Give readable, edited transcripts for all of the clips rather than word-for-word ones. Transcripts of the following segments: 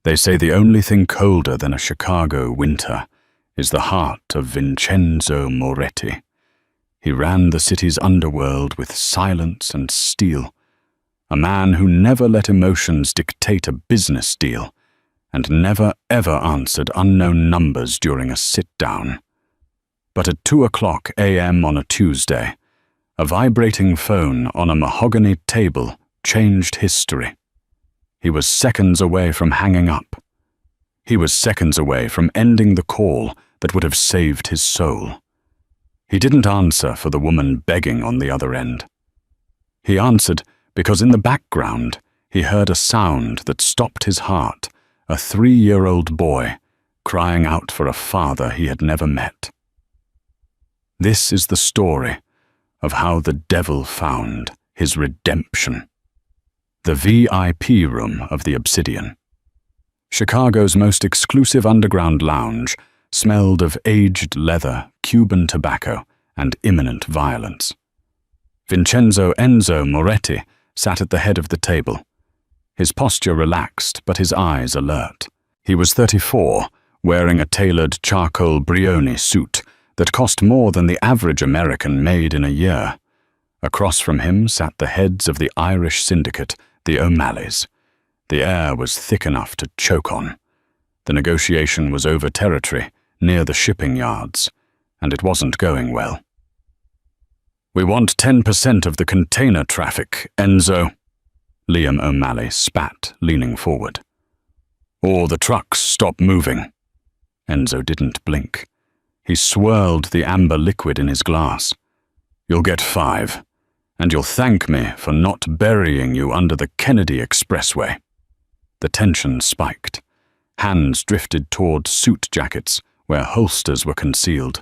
They say the only thing colder than a Chicago winter is the heart of Vincenzo Moretti. He ran the city's underworld with silence and steel, a man who never let emotions dictate a business deal, and never ever answered unknown numbers during a sit-down. But at 2:00 a.m. on a Tuesday, a vibrating phone on a mahogany table changed history. He was seconds away from hanging up. He was seconds away from ending the call that would have saved his soul. He didn't answer for the woman begging on the other end. He answered because in the background he heard a sound that stopped his heart, a 3-year-old boy crying out for a father he had never met. This is the story of how the devil found his redemption. The VIP room of the Obsidian. Chicago's most exclusive underground lounge smelled of aged leather, Cuban tobacco, and imminent violence. Vincenzo Enzo Moretti sat at the head of the table, his posture relaxed but his eyes alert. He was 34, wearing a tailored charcoal Brioni suit that cost more than the average American made in a year. Across from him sat the heads of the Irish syndicate, the O'Malleys. The air was thick enough to choke on. The negotiation was over territory, near the shipping yards, and it wasn't going well. "We want 10% of the container traffic, Enzo," Liam O'Malley spat, leaning forward. "Or the trucks stop moving." Enzo didn't blink. He swirled the amber liquid in his glass. "You'll get 5. And you'll thank me for not burying you under the Kennedy Expressway." The tension spiked. Hands drifted toward suit jackets where holsters were concealed.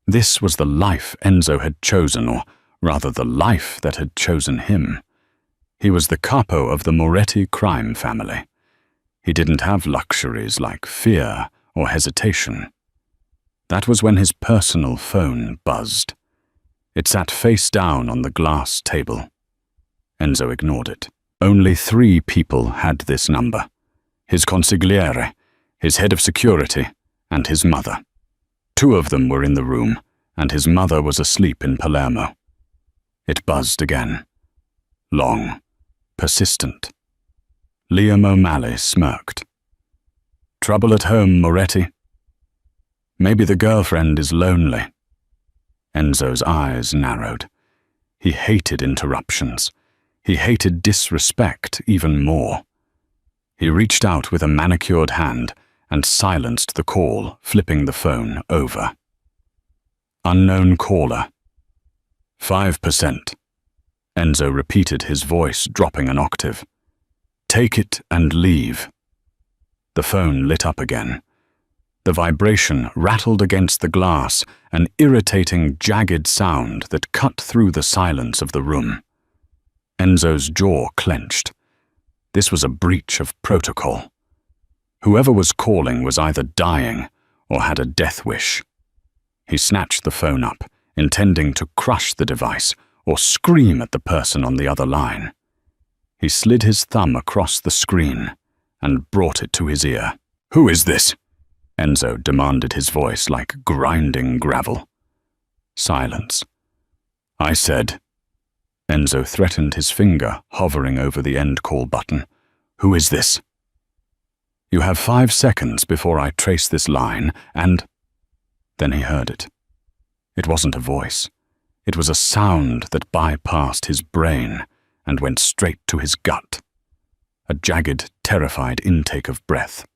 This was the life Enzo had chosen, or rather the life that had chosen him. He was the capo of the Moretti crime family. He didn't have luxuries like fear or hesitation. That was when his personal phone buzzed. It sat face down on the glass table. Enzo ignored it. Only 3 people had this number: his consigliere, his head of security, and his mother. 2 of them were in the room, and his mother was asleep in Palermo. It buzzed again. Long, persistent. Liam O'Malley smirked. "Trouble at home, Moretti?" "Maybe the girlfriend is lonely." Enzo's eyes narrowed. He hated interruptions. He hated disrespect even more. He reached out with a manicured hand and silenced the call, flipping the phone over. "Unknown caller." 5%. Enzo repeated, his voice dropping an octave. "Take it and leave." The phone lit up again. The vibration rattled against the glass, an irritating, jagged sound that cut through the silence of the room. Enzo's jaw clenched. This was a breach of protocol. Whoever was calling was either dying or had a death wish. He snatched the phone up, intending to crush the device or scream at the person on the other line. He slid his thumb across the screen and brought it to his ear. "Who is this?" Enzo demanded, his voice like grinding gravel. Silence. "I said." Enzo threatened, his finger hovering over the end call button. "Who is this?" "You have 5 seconds before I trace this line, and—" Then he heard it. It wasn't a voice. It was a sound that bypassed his brain and went straight to his gut. A jagged, terrified intake of breath.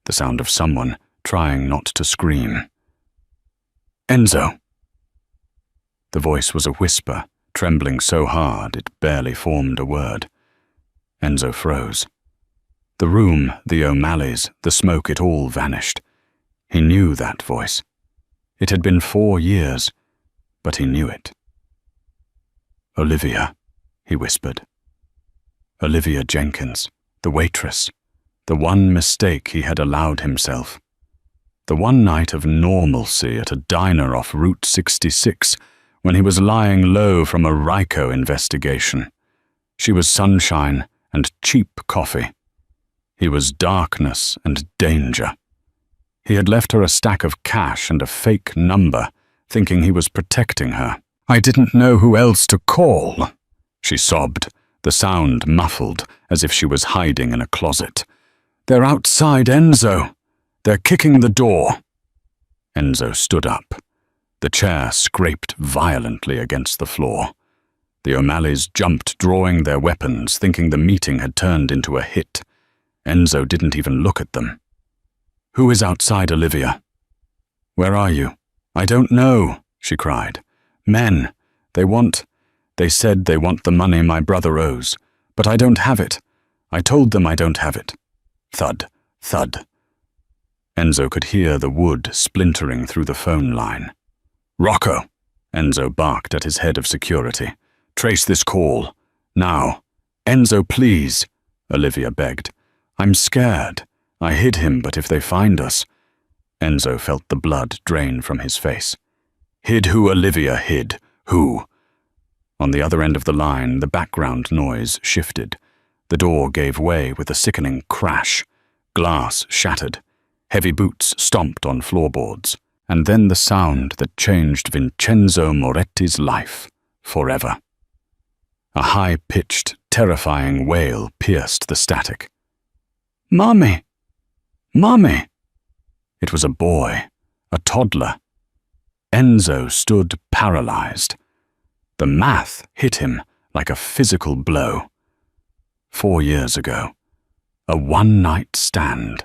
The sound of someone trying not to scream. "Enzo!" The voice was a whisper, trembling so hard it barely formed a word. Enzo froze. The room, the O'Malleys, the smoke, it all vanished. He knew that voice. It had been 4 years, but he knew it. "Olivia," he whispered. Olivia Jenkins, the waitress. The one mistake he had allowed himself. The one night of normalcy at a diner off Route 66 when he was lying low from a RICO investigation. She was sunshine and cheap coffee. He was darkness and danger. He had left her a stack of cash and a fake number, thinking he was protecting her. "I didn't know who else to call," she sobbed, the sound muffled, as if she was hiding in a closet. "They're outside, Enzo. They're kicking the door." Enzo stood up. The chair scraped violently against the floor. The O'Malleys jumped, drawing their weapons, thinking the meeting had turned into a hit. Enzo didn't even look at them. "Who is outside, Olivia?" "Where are you?" "I don't know," she cried. "Men. They said they want the money my brother owes, but I don't have it. I told them I don't have it." Thud, thud. Enzo could hear the wood splintering through the phone line. "Rocco," Enzo barked at his head of security. "Trace this call. Now." "Enzo, please," Olivia begged. "I'm scared. I hid him, but if they find us—" Enzo felt the blood drain from his face. "Hid who Olivia hid? Who?" On the other end of the line, the background noise shifted. The door gave way with a sickening crash. Glass shattered. Heavy boots stomped on floorboards. And then the sound that changed Vincenzo Moretti's life forever. A high-pitched, terrifying wail pierced the static. "Mommy! Mommy!" It was a boy, a toddler. Enzo stood paralyzed. The math hit him like a physical blow. 4 years ago, a one-night stand.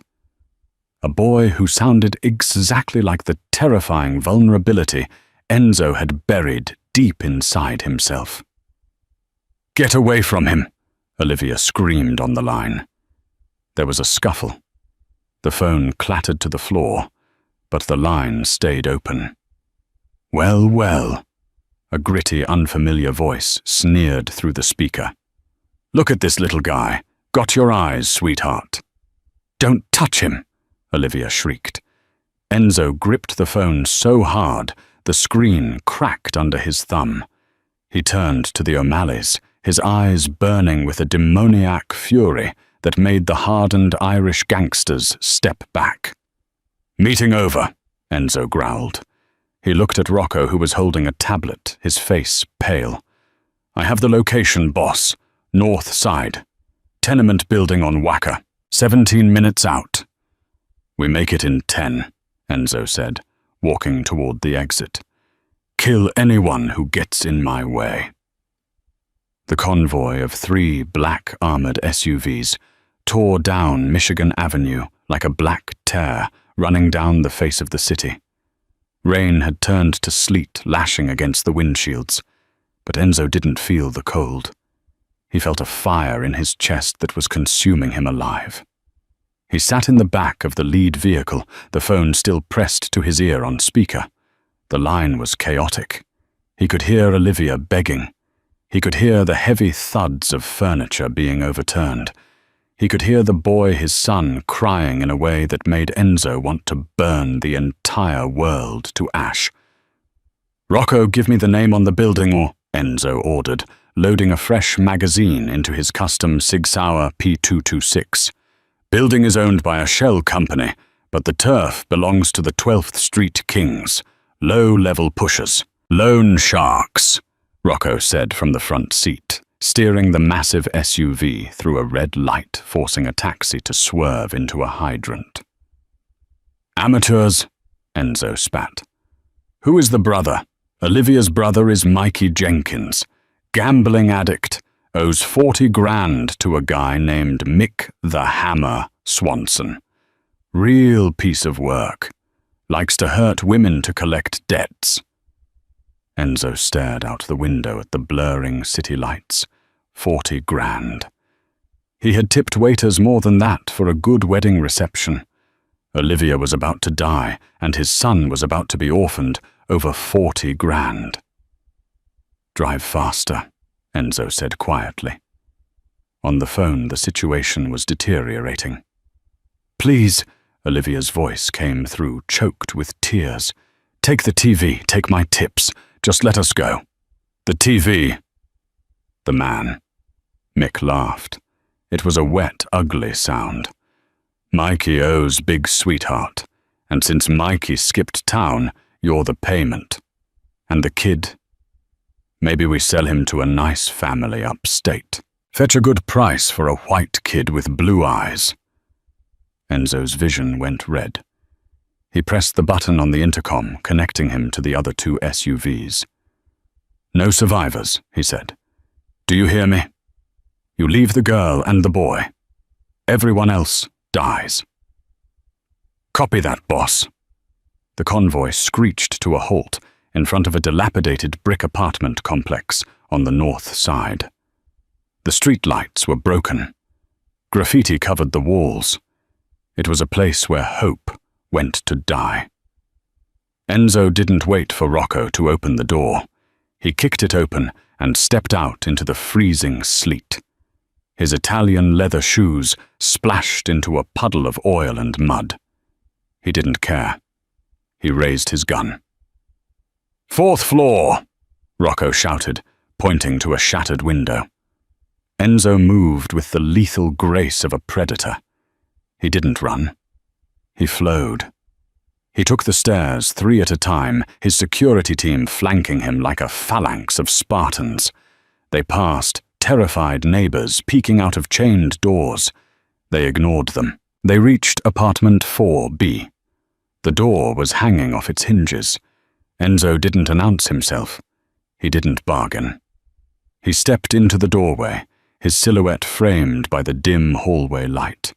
A boy who sounded exactly like the terrifying vulnerability Enzo had buried deep inside himself. "Get away from him!" Olivia screamed on the line. There was a scuffle. The phone clattered to the floor, but the line stayed open. "Well, well," a gritty, unfamiliar voice sneered through the speaker. "Look at this little guy. Got your eyes, sweetheart." "Don't touch him," Olivia shrieked. Enzo gripped the phone so hard, the screen cracked under his thumb. He turned to the O'Malleys, his eyes burning with a demoniac fury that made the hardened Irish gangsters step back. "Meeting over," Enzo growled. He looked at Rocco, who was holding a tablet, his face pale. "I have the location, boss. North side. Tenement building on Wacker. 17 minutes out." "We make it in 10, Enzo said, walking toward the exit. "Kill anyone who gets in my way." The convoy of 3 black armored SUVs tore down Michigan Avenue like a black tear running down the face of the city. Rain had turned to sleet lashing against the windshields, but Enzo didn't feel the cold. He felt a fire in his chest that was consuming him alive. He sat in the back of the lead vehicle, the phone still pressed to his ear on speaker. The line was chaotic. He could hear Olivia begging. He could hear the heavy thuds of furniture being overturned. He could hear the boy, his son, crying in a way that made Enzo want to burn the entire world to ash. "Rocco, give me the name on the building," or Enzo ordered, loading a fresh magazine into his custom Sig Sauer P226. "Building is owned by a shell company, but the turf belongs to the 12th Street Kings. Low-level pushers. Loan sharks," Rocco said from the front seat, steering the massive SUV through a red light, forcing a taxi to swerve into a hydrant. "Amateurs," Enzo spat. "Who is the brother?" "Olivia's brother is Mikey Jenkins. Gambling addict, owes 40 grand to a guy named Mick the Hammer Swanson. Real piece of work. Likes to hurt women to collect debts." Enzo stared out the window at the blurring city lights. 40 grand. He had tipped waiters more than that for a good wedding reception. Olivia was about to die, and his son was about to be orphaned. Over 40 grand. "Drive faster," Enzo said quietly. On the phone, the situation was deteriorating. "Please," Olivia's voice came through, choked with tears. "Take the TV, take my tips. Just let us go." "The TV." "The man." Mick laughed. It was a wet, ugly sound. Mikey owes Big Sweetheart, and since Mikey skipped town, you're the payment. And the kid? Maybe we sell him to a nice family upstate. Fetch a good price for a white kid with blue eyes." Enzo's vision went red. He pressed the button on the intercom, connecting him to the other 2 SUVs. "No survivors," he said. "Do you hear me? You leave the girl and the boy. Everyone else dies." "Copy that, boss." The convoy screeched to a halt in front of a dilapidated brick apartment complex on the north side. The street lights were broken. Graffiti covered the walls. It was a place where hope went to die. Enzo didn't wait for Rocco to open the door. He kicked it open and stepped out into the freezing sleet. His Italian leather shoes splashed into a puddle of oil and mud. He didn't care. He raised his gun. "4th floor!" Rocco shouted, pointing to a shattered window. Enzo moved with the lethal grace of a predator. He didn't run. He flowed. He took the stairs 3 at a time, his security team flanking him like a phalanx of Spartans. They passed terrified neighbors peeking out of chained doors. They ignored them. They reached apartment 4B. The door was hanging off its hinges. Enzo didn't announce himself. He didn't bargain. He stepped into the doorway, his silhouette framed by the dim hallway light.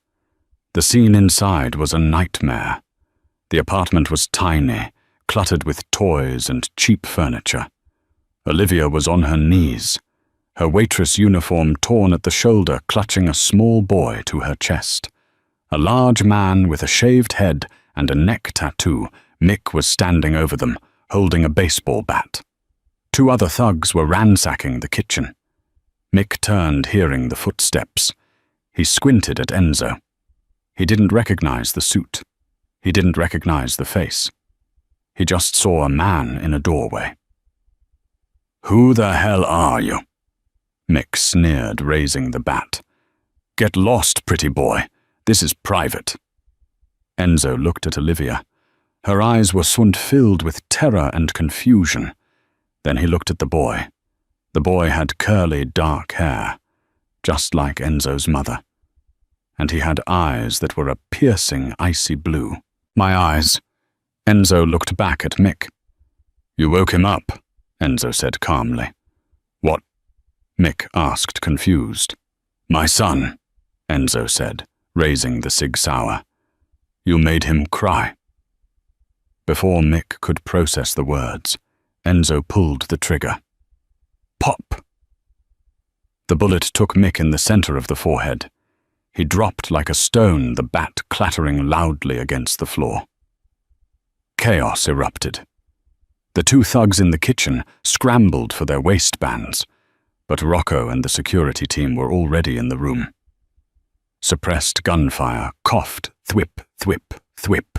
The scene inside was a nightmare. The apartment was tiny, cluttered with toys and cheap furniture. Olivia was on her knees, her waitress uniform torn at the shoulder, clutching a small boy to her chest. A large man with a shaved head and a neck tattoo, Mick, was standing over them, holding a baseball bat. 2 other thugs were ransacking the kitchen. Mick turned, hearing the footsteps. He squinted at Enzo. He didn't recognize the suit. He didn't recognize the face. He just saw a man in a doorway. "Who the hell are you?" Mick sneered, raising the bat. "Get lost, pretty boy. This is private." Enzo looked at Olivia. Her eyes were filled with terror and confusion. Then he looked at the boy. The boy had curly, dark hair, just like Enzo's mother. And he had eyes that were a piercing, icy blue. "My eyes." Enzo looked back at Mick. "You woke him up," Enzo said calmly. "What?" Mick asked, confused. "My son," Enzo said, raising the Sig Sauer. "You made him cry." Before Mick could process the words, Enzo pulled the trigger. Pop! The bullet took Mick in the center of the forehead. He dropped like a stone, the bat clattering loudly against the floor. Chaos erupted. The 2 thugs in the kitchen scrambled for their waistbands, but Rocco and the security team were already in the room. Suppressed gunfire coughed, thwip, thwip, thwip.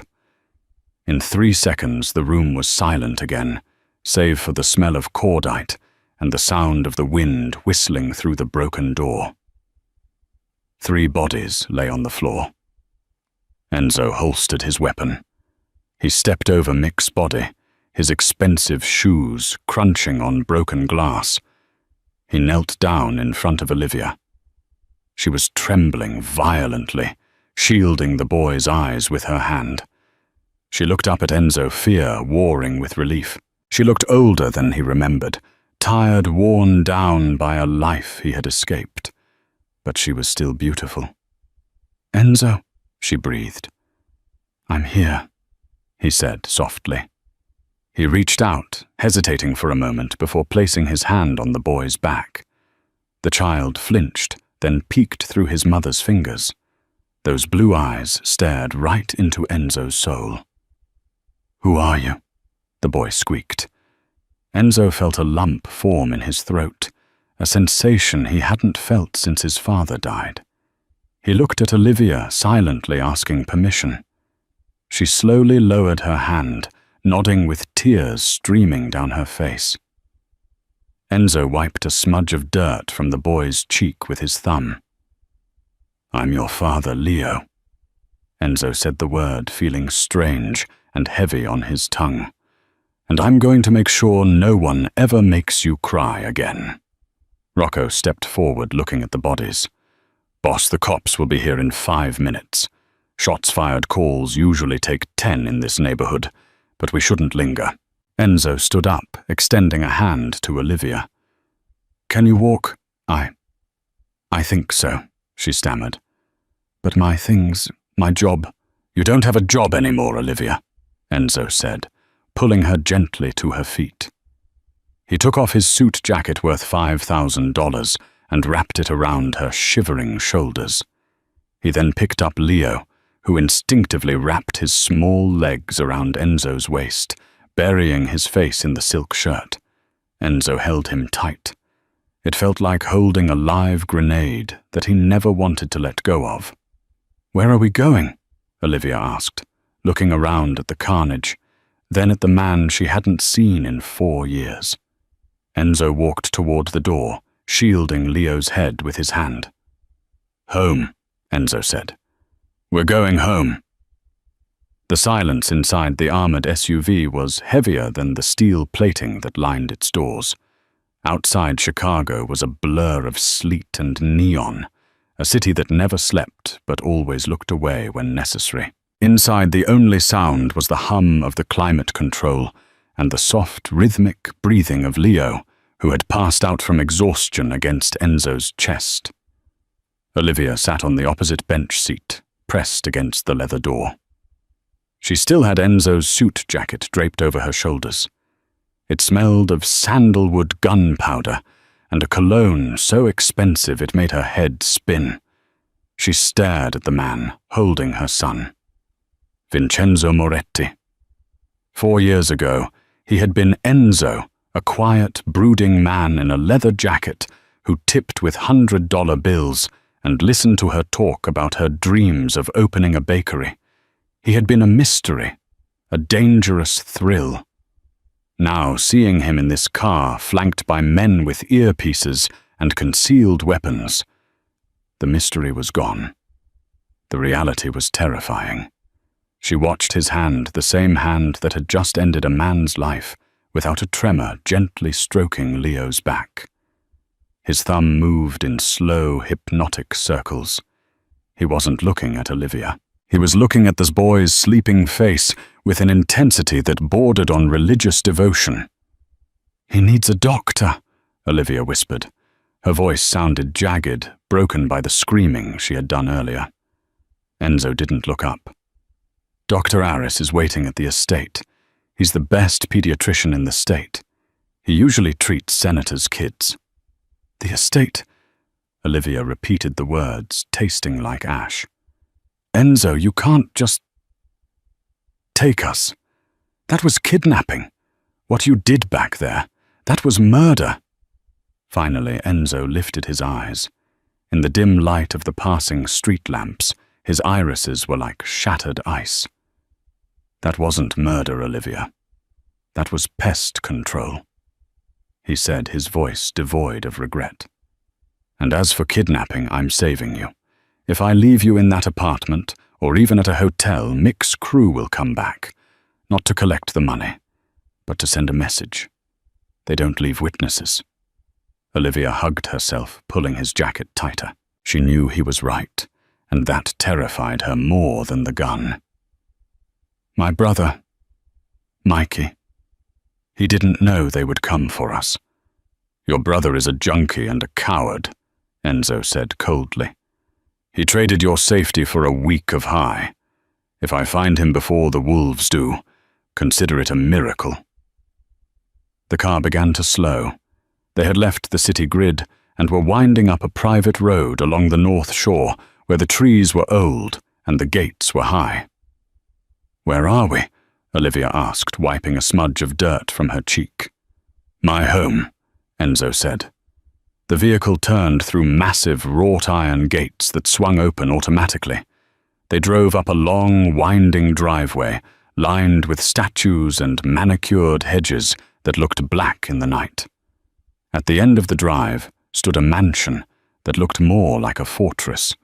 In 3 seconds, the room was silent again, save for the smell of cordite and the sound of the wind whistling through the broken door. 3 bodies lay on the floor. Enzo holstered his weapon. He stepped over Mick's body, his expensive shoes crunching on broken glass. He knelt down in front of Olivia. She was trembling violently, shielding the boy's eyes with her hand. She looked up at Enzo, fear warring with relief. She looked older than he remembered, tired, worn down by a life he had escaped. But she was still beautiful. "Enzo," she breathed. "I'm here," he said softly. He reached out, hesitating for a moment before placing his hand on the boy's back. The child flinched, then peeked through his mother's fingers. Those blue eyes stared right into Enzo's soul. "Who are you?" the boy squeaked. Enzo felt a lump form in his throat, a sensation he hadn't felt since his father died. He looked at Olivia, silently asking permission. She slowly lowered her hand, nodding with tears streaming down her face. Enzo wiped a smudge of dirt from the boy's cheek with his thumb. "I'm your father, Leo." Enzo said the word, feeling strange and heavy on his tongue. "And I'm going to make sure no one ever makes you cry again." Rocco stepped forward, looking at the bodies. "Boss, the cops will be here in 5 minutes. Shots fired calls usually take 10 in this neighborhood, but we shouldn't linger." Enzo stood up, extending a hand to Olivia. "Can you walk?" I think so," she stammered. "But my things, my job—" "You don't have a job anymore, Olivia," Enzo said, pulling her gently to her feet. He took off his suit jacket worth $5,000 and wrapped it around her shivering shoulders. He then picked up Leo, who instinctively wrapped his small legs around Enzo's waist, burying his face in the silk shirt. Enzo held him tight. It felt like holding a live grenade that he never wanted to let go of. "Where are we going?" Olivia asked, looking around at the carnage, then at the man she hadn't seen in 4 years. Enzo walked toward the door, shielding Leo's head with his hand. "Home," Enzo said. "We're going home." The silence inside the armored SUV was heavier than the steel plating that lined its doors. Outside Chicago was a blur of sleet and neon, a city that never slept but always looked away when necessary. Inside, the only sound was the hum of the climate control and the soft, rhythmic breathing of Leo, who had passed out from exhaustion against Enzo's chest. Olivia sat on the opposite bench seat, pressed against the leather door. She still had Enzo's suit jacket draped over her shoulders. It smelled of sandalwood gunpowder and a cologne so expensive it made her head spin. She stared at the man, holding her son. Vincenzo Moretti. 4 years ago, he had been Enzo, a quiet, brooding man in a leather jacket who tipped with $100 bills and listened to her talk about her dreams of opening a bakery. He had been a mystery, a dangerous thrill. Now, seeing him in this car flanked by men with earpieces and concealed weapons, the mystery was gone. The reality was terrifying. She watched his hand, the same hand that had just ended a man's life, without a tremor, gently stroking Leo's back. His thumb moved in slow, hypnotic circles. He wasn't looking at Olivia. He was looking at this boy's sleeping face with an intensity that bordered on religious devotion. "He needs a doctor," Olivia whispered. Her voice sounded jagged, broken by the screaming she had done earlier. Enzo didn't look up. "Dr. Aris is waiting at the estate. He's the best pediatrician in the state. He usually treats senators' kids." "The estate?" Olivia repeated the words, tasting like ash. "Enzo, you can't just take us. That was kidnapping. What you did back there, that was murder." Finally, Enzo lifted his eyes. In the dim light of the passing street lamps, his irises were like shattered ice. "That wasn't murder, Olivia. That was pest control," he said, his voice devoid of regret. "And as for kidnapping, I'm saving you. If I leave you in that apartment, or even at a hotel, Mick's crew will come back, not to collect the money, but to send a message. They don't leave witnesses." Olivia hugged herself, pulling his jacket tighter. She knew he was right, and that terrified her more than the gun. "My brother, Mikey, he didn't know they would come for us." "Your brother is a junkie and a coward," Enzo said coldly. "He traded your safety for a week of high. If I find him before the wolves do, consider it a miracle." The car began to slow. They had left the city grid and were winding up a private road along the north shore where the trees were old and the gates were high. "Where are we?" Olivia asked, wiping a smudge of dirt from her cheek. "My home," Enzo said. The vehicle turned through massive wrought-iron gates that swung open automatically. They drove up a long, winding driveway, lined with statues and manicured hedges that looked black in the night. At the end of the drive stood a mansion that looked more like a fortress.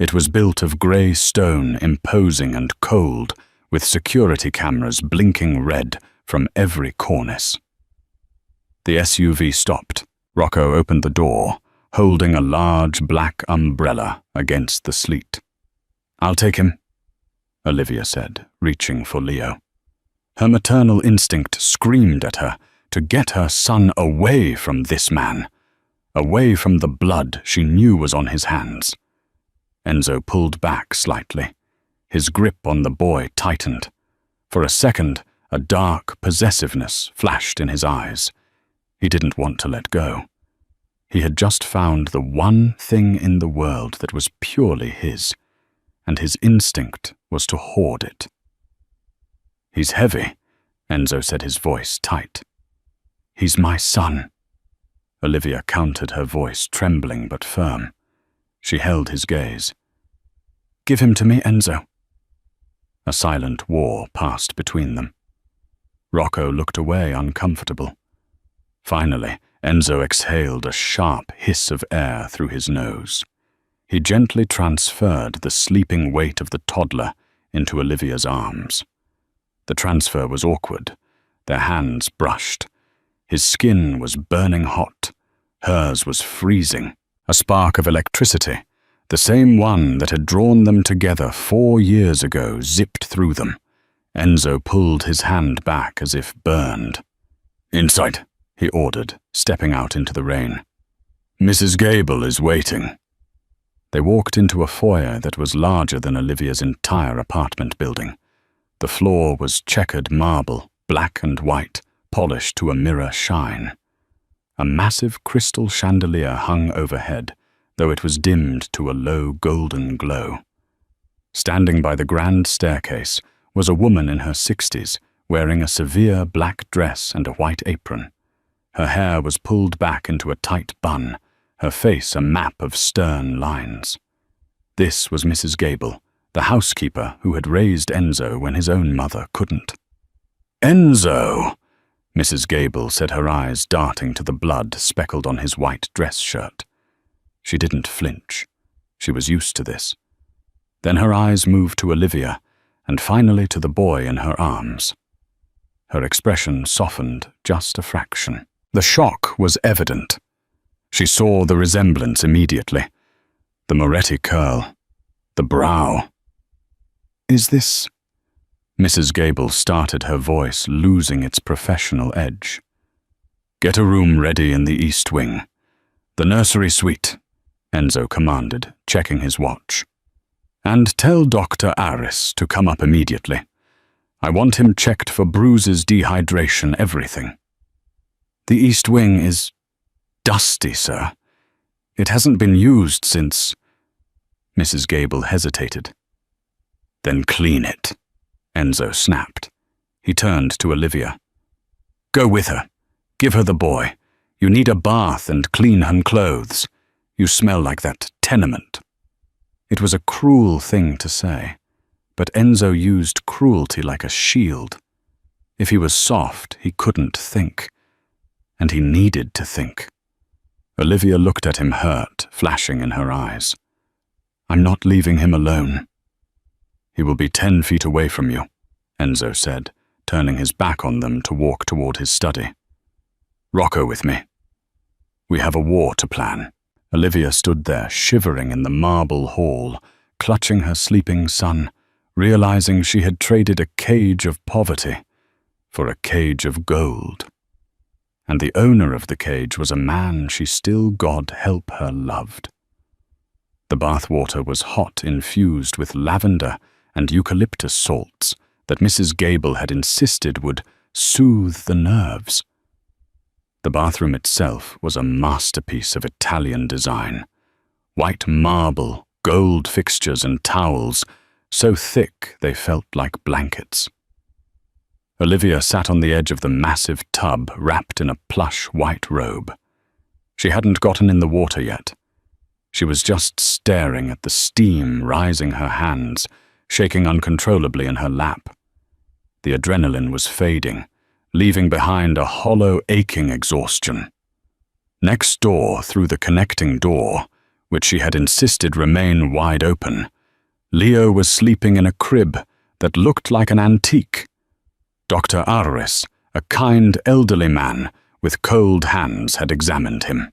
It was built of grey stone, imposing and cold, with security cameras blinking red from every cornice. The SUV stopped. Rocco opened the door, holding a large black umbrella against the sleet. "I'll take him," Olivia said, reaching for Leo. Her maternal instinct screamed at her to get her son away from this man, away from the blood she knew was on his hands. Enzo pulled back slightly. His grip on the boy tightened. For a second, a dark possessiveness flashed in his eyes. He didn't want to let go. He had just found the one thing in the world that was purely his, and his instinct was to hoard it. "He's heavy," Enzo said, his voice tight. "He's my son." Olivia countered, her voice trembling but firm. She held his gaze. "Give him to me, Enzo." A silent war passed between them. Rocco looked away, uncomfortable. Finally, Enzo exhaled a sharp hiss of air through his nose. He gently transferred the sleeping weight of the toddler into Olivia's arms. The transfer was awkward. Their hands brushed. His skin was burning hot. Hers was freezing. A spark of electricity, the same one that had drawn them together 4 years ago, zipped through them. Enzo pulled his hand back as if burned. "Inside," he ordered, stepping out into the rain. "Mrs. Gable is waiting." They walked into a foyer that was larger than Olivia's entire apartment building. The floor was checkered marble, black and white, polished to a mirror shine. A massive crystal chandelier hung overhead, though it was dimmed to a low golden glow. Standing by the grand staircase was a woman in her 60s, wearing a severe black dress and a white apron. Her hair was pulled back into a tight bun, her face a map of stern lines. This was Mrs. Gable, the housekeeper who had raised Enzo when his own mother couldn't. "Enzo!" Mrs. Gable said, her eyes darting to the blood speckled on his white dress shirt. She didn't flinch. She was used to this. Then her eyes moved to Olivia, and finally to the boy in her arms. Her expression softened just a fraction. The shock was evident. She saw the resemblance immediately. The Moretti curl. The brow. "Is this—" Mrs. Gable started, her voice losing its professional edge. "Get a room ready in the east wing. The nursery suite," Enzo commanded, checking his watch. "And tell Dr. Aris to come up immediately. I want him checked for bruises, dehydration, everything." "The east wing is dusty, sir. It hasn't been used since—" Mrs. Gable hesitated. "Then clean it," Enzo snapped. He turned to Olivia. "Go with her. Give her the boy. You need a bath and clean her clothes. You smell like that tenement." It was a cruel thing to say, but Enzo used cruelty like a shield. If he was soft, he couldn't think. And he needed to think. Olivia looked at him, hurt, flashing in her eyes. "I'm not leaving him alone." "He will be 10 feet away from you," Enzo said, turning his back on them to walk toward his study. "Rocco with me. We have a war to plan." Olivia stood there, shivering in the marble hall, clutching her sleeping son, realizing she had traded a cage of poverty for a cage of gold. And the owner of the cage was a man she still, God help her, loved. The bathwater was hot, infused with lavender and eucalyptus salts that Mrs. Gable had insisted would soothe the nerves. The bathroom itself was a masterpiece of Italian design. White marble, gold fixtures and towels, so thick they felt like blankets. Olivia sat on the edge of the massive tub, wrapped in a plush white robe. She hadn't gotten in the water yet. She was just staring at the steam rising her hands, shaking uncontrollably in her lap. The adrenaline was fading, leaving behind a hollow, aching exhaustion. Next door, through the connecting door, which she had insisted remain wide open, Leo was sleeping in a crib that looked like an antique. Dr. Arris, a kind elderly man with cold hands, had examined him.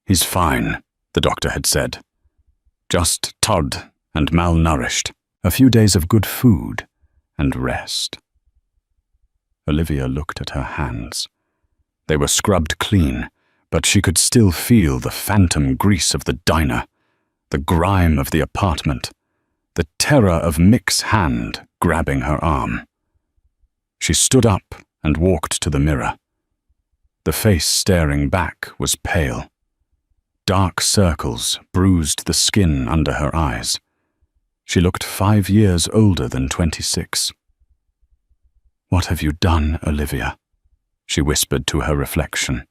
"He's fine," the doctor had said. "Just tired and malnourished. A few days of good food and rest." Olivia looked at her hands. They were scrubbed clean, but she could still feel the phantom grease of the diner, the grime of the apartment, the terror of Mick's hand grabbing her arm. She stood up and walked to the mirror. The face staring back was pale. Dark circles bruised the skin under her eyes. She looked 5 years older than 26. "What have you done, Olivia?" she whispered to her reflection.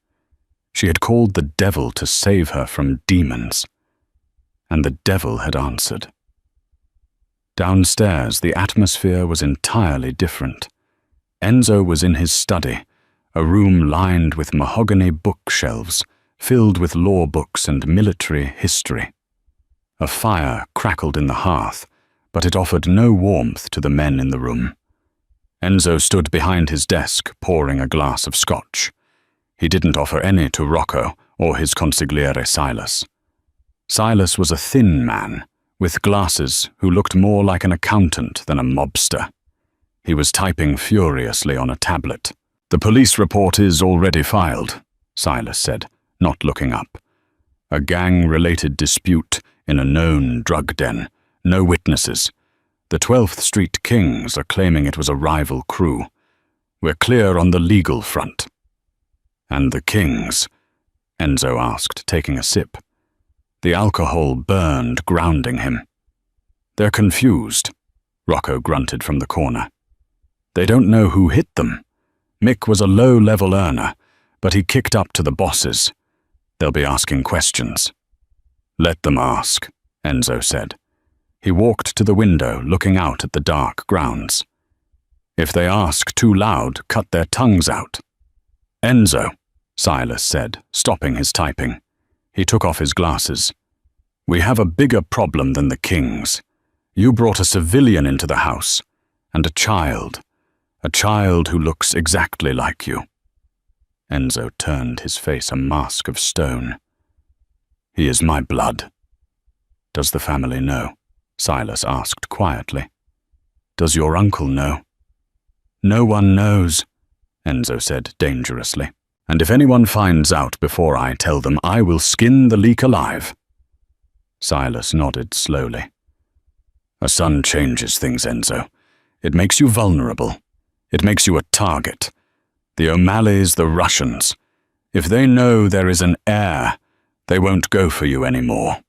She had called the devil to save her from demons, and the devil had answered. Downstairs, the atmosphere was entirely different. Enzo was in his study, a room lined with mahogany bookshelves, filled with law books and military history. A fire crackled in the hearth, but it offered no warmth to the men in the room. Enzo stood behind his desk, pouring a glass of scotch. He didn't offer any to Rocco or his consigliere Silas. Silas was a thin man, with glasses, who looked more like an accountant than a mobster. He was typing furiously on a tablet. "The police report is already filed," Silas said, not looking up. "A gang-related dispute in a known drug den. No witnesses. The 12th Street Kings are claiming it was a rival crew. We're clear on the legal front." "And the Kings?" Enzo asked, taking a sip. The alcohol burned, grounding him. "They're confused," Rocco grunted from the corner. "They don't know who hit them. Mick was a low-level earner, but he kicked up to the bosses. They'll be asking questions." "Let them ask," Enzo said. He walked to the window, looking out at the dark grounds. "If they ask too loud, cut their tongues out." "Enzo," Silas said, stopping his typing. He took off his glasses. "We have a bigger problem than the Kings. You brought a civilian into the house, and a child who looks exactly like you." Enzo turned, his face a mask of stone. "He is my blood." "Does the family know?" Silas asked quietly. "Does your uncle know?" "No one knows," Enzo said dangerously. "And if anyone finds out before I tell them, I will skin the leak alive." Silas nodded slowly. "A son changes things, Enzo. It makes you vulnerable. It makes you a target. The O'Malleys, the Russians. If they know there is an heir, they won't go for you anymore.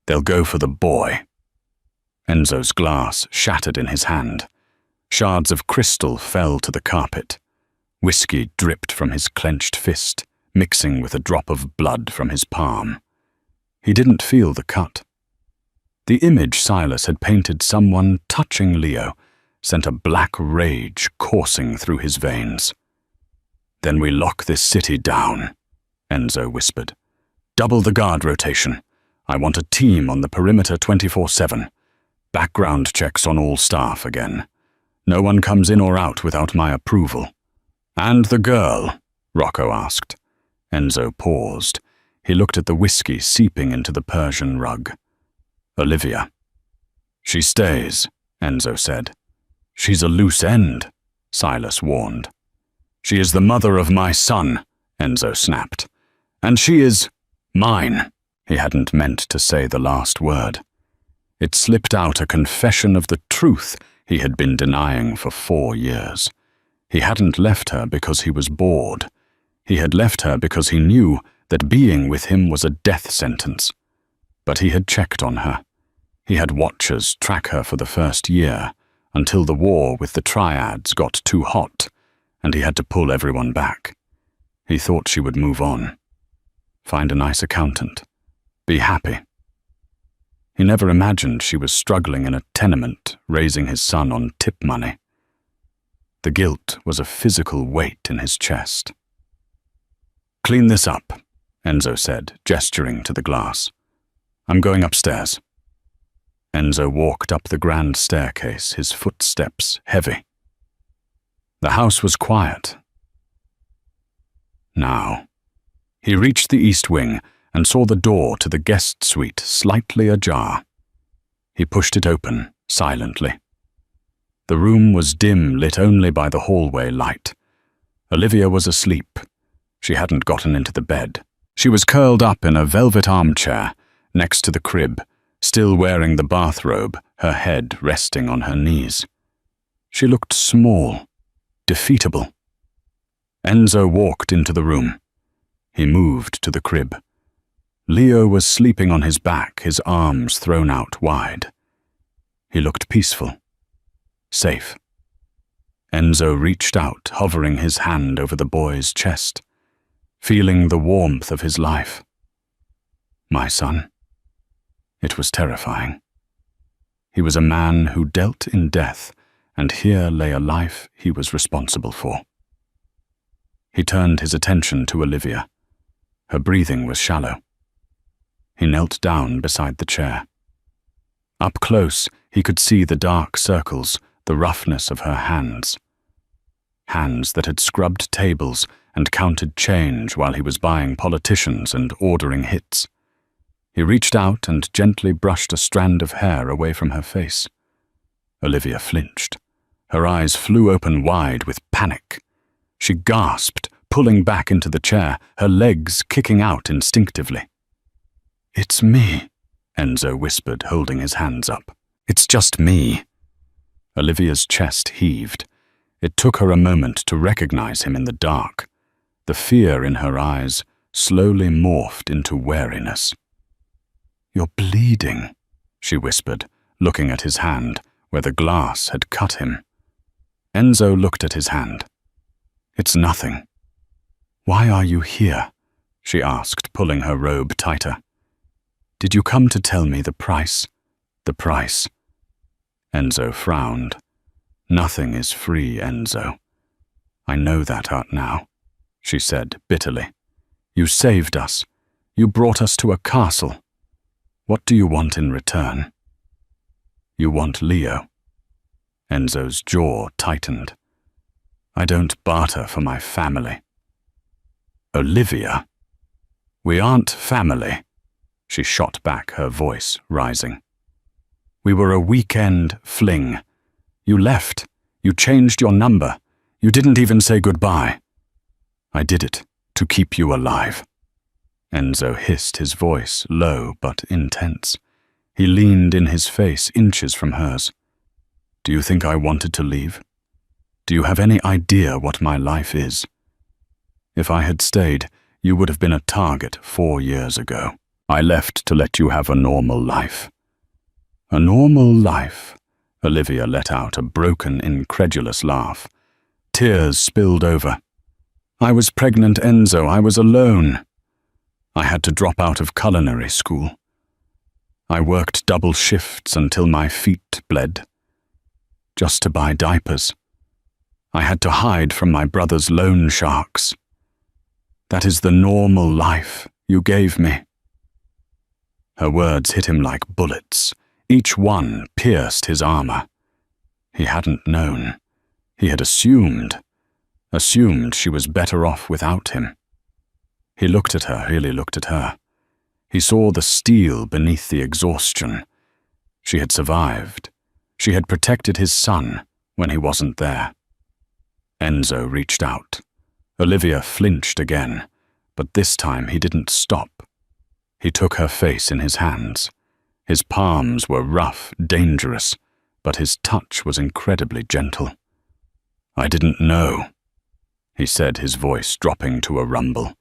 They'll go for the boy." Enzo's glass shattered in his hand. Shards of crystal fell to the carpet. Whiskey dripped from his clenched fist, mixing with a drop of blood from his palm. He didn't feel the cut. The image Silas had painted someone touching Leo sent a black rage coursing through his veins. "Then we lock this city down," Enzo whispered. "Double the guard rotation. I want a team on the perimeter 24/7. Background checks on all staff again. No one comes in or out without my approval." "And the girl?" Rocco asked. Enzo paused. He looked at the whiskey seeping into the Persian rug. "Olivia." "She stays," Enzo said. "She's a loose end," Silas warned. "She is the mother of my son," Enzo snapped. "And she is mine." He hadn't meant to say the last word. It slipped out, a confession of the truth he had been denying for 4 years. He hadn't left her because he was bored. He had left her because he knew that being with him was a death sentence. But he had checked on her. He had watchers track her for the first year, until the war with the triads got too hot, and he had to pull everyone back. He thought she would move on. Find a nice accountant. Be happy. He never imagined she was struggling in a tenement, raising his son on tip money. The guilt was a physical weight in his chest. "Clean this up," Enzo said, gesturing to the glass. I'm going upstairs." Enzo walked up the grand staircase, his footsteps heavy. The house was quiet. Now, he reached the east wing and saw the door to the guest suite slightly ajar. He pushed it open, silently. The room was dim, lit only by the hallway light. Olivia was asleep. She hadn't gotten into the bed. She was curled up in a velvet armchair next to the crib, still wearing the bathrobe, her head resting on her knees. She looked small, defeatable. Enzo walked into the room. He moved to the crib. Leo was sleeping on his back, his arms thrown out wide. He looked peaceful, safe. Enzo reached out, hovering his hand over the boy's chest, feeling the warmth of his life. My son. It was terrifying. He was a man who dealt in death, and here lay a life he was responsible for. He turned his attention to Olivia. Her breathing was shallow. He knelt down beside the chair. Up close, he could see the dark circles, the roughness of her hands. Hands that had scrubbed tables and counted change while he was buying politicians and ordering hits. He reached out and gently brushed a strand of hair away from her face. Olivia flinched. Her eyes flew open wide with panic. She gasped, pulling back into the chair, her legs kicking out instinctively. "It's me," Enzo whispered, holding his hands up. "It's just me." Olivia's chest heaved. It took her a moment to recognize him in the dark. The fear in her eyes slowly morphed into wariness. "You're bleeding," she whispered, looking at his hand, where the glass had cut him. Enzo looked at his hand. "It's nothing." "Why are you here?" she asked, pulling her robe tighter. "Did you come to tell me the price?" "The price." Enzo frowned. "Nothing is free, Enzo. I know that art now," she said bitterly. "You saved us. You brought us to a castle. What do you want in return?" "You want Leo." Enzo's jaw tightened. "I don't barter for my family." "Olivia, we aren't family," she shot back, her voice rising. "We were a weekend fling. You left. You changed your number. You didn't even say goodbye. I did it to keep you alive." Enzo hissed, his voice low but intense. He leaned in his face inches from hers. "Do you think I wanted to leave? Do you have any idea what my life is? If I had stayed, you would have been a target 4 years ago. I left to let you have a normal life." "A normal life?" Olivia let out a broken, incredulous laugh. Tears spilled over. "I was pregnant, Enzo. I was alone. I had to drop out of culinary school. I worked double shifts until my feet bled, just to buy diapers. I had to hide from my brother's loan sharks. That is the normal life you gave me." Her words hit him like bullets. Each one pierced his armor. He hadn't known. He had assumed she was better off without him. He looked at her, really looked at her. He saw the steel beneath the exhaustion. She had survived. She had protected his son when he wasn't there. Enzo reached out. Olivia flinched again, but this time he didn't stop. He took her face in his hands. His palms were rough, dangerous, but his touch was incredibly gentle. "I didn't know," he said, his voice dropping to a rumble.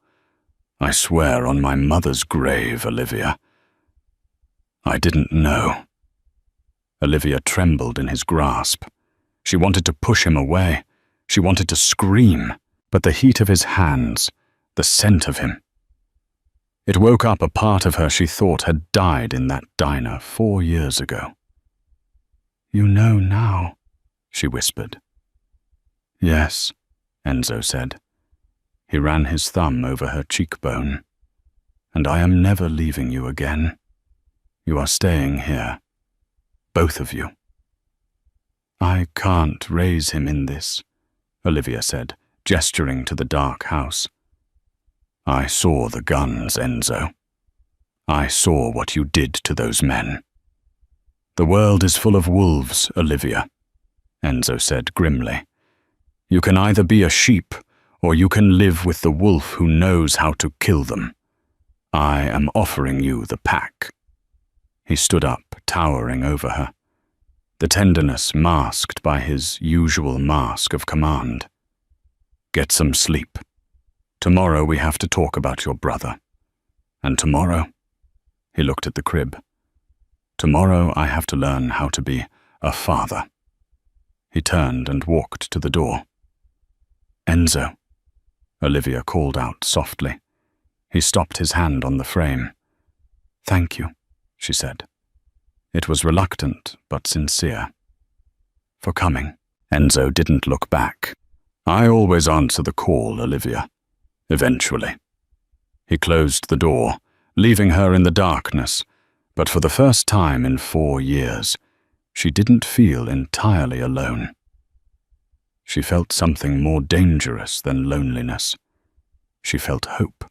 "I swear on my mother's grave, Olivia. I didn't know." Olivia trembled in his grasp. She wanted to push him away. She wanted to scream, but the heat of his hands, the scent of him. It woke up a part of her she thought had died in that diner 4 years ago. "You know now," she whispered. "Yes," Enzo said. He ran his thumb over her cheekbone. "And I am never leaving you again." You are staying here. Both of you." "I can't raise him in this," Olivia said, gesturing to the dark house. "I saw the guns, Enzo. I saw what you did to those men." "The world is full of wolves, Olivia," Enzo said grimly. "You can either be a sheep, or you can live with the wolf who knows how to kill them. I am offering you the pack." He stood up, towering over her, the tenderness masked by his usual mask of command. "Get some sleep. Tomorrow we have to talk about your brother. And tomorrow," he looked at the crib, "tomorrow I have to learn how to be a father." He turned and walked to the door. "Enzo," Olivia called out softly. He stopped his hand on the frame. "Thank you," she said. It was reluctant but sincere. "For coming." Enzo didn't look back. "I always answer the call, Olivia. Eventually." He closed the door, leaving her in the darkness, but for the first time in 4 years, she didn't feel entirely alone. She felt something more dangerous than loneliness. She felt hope.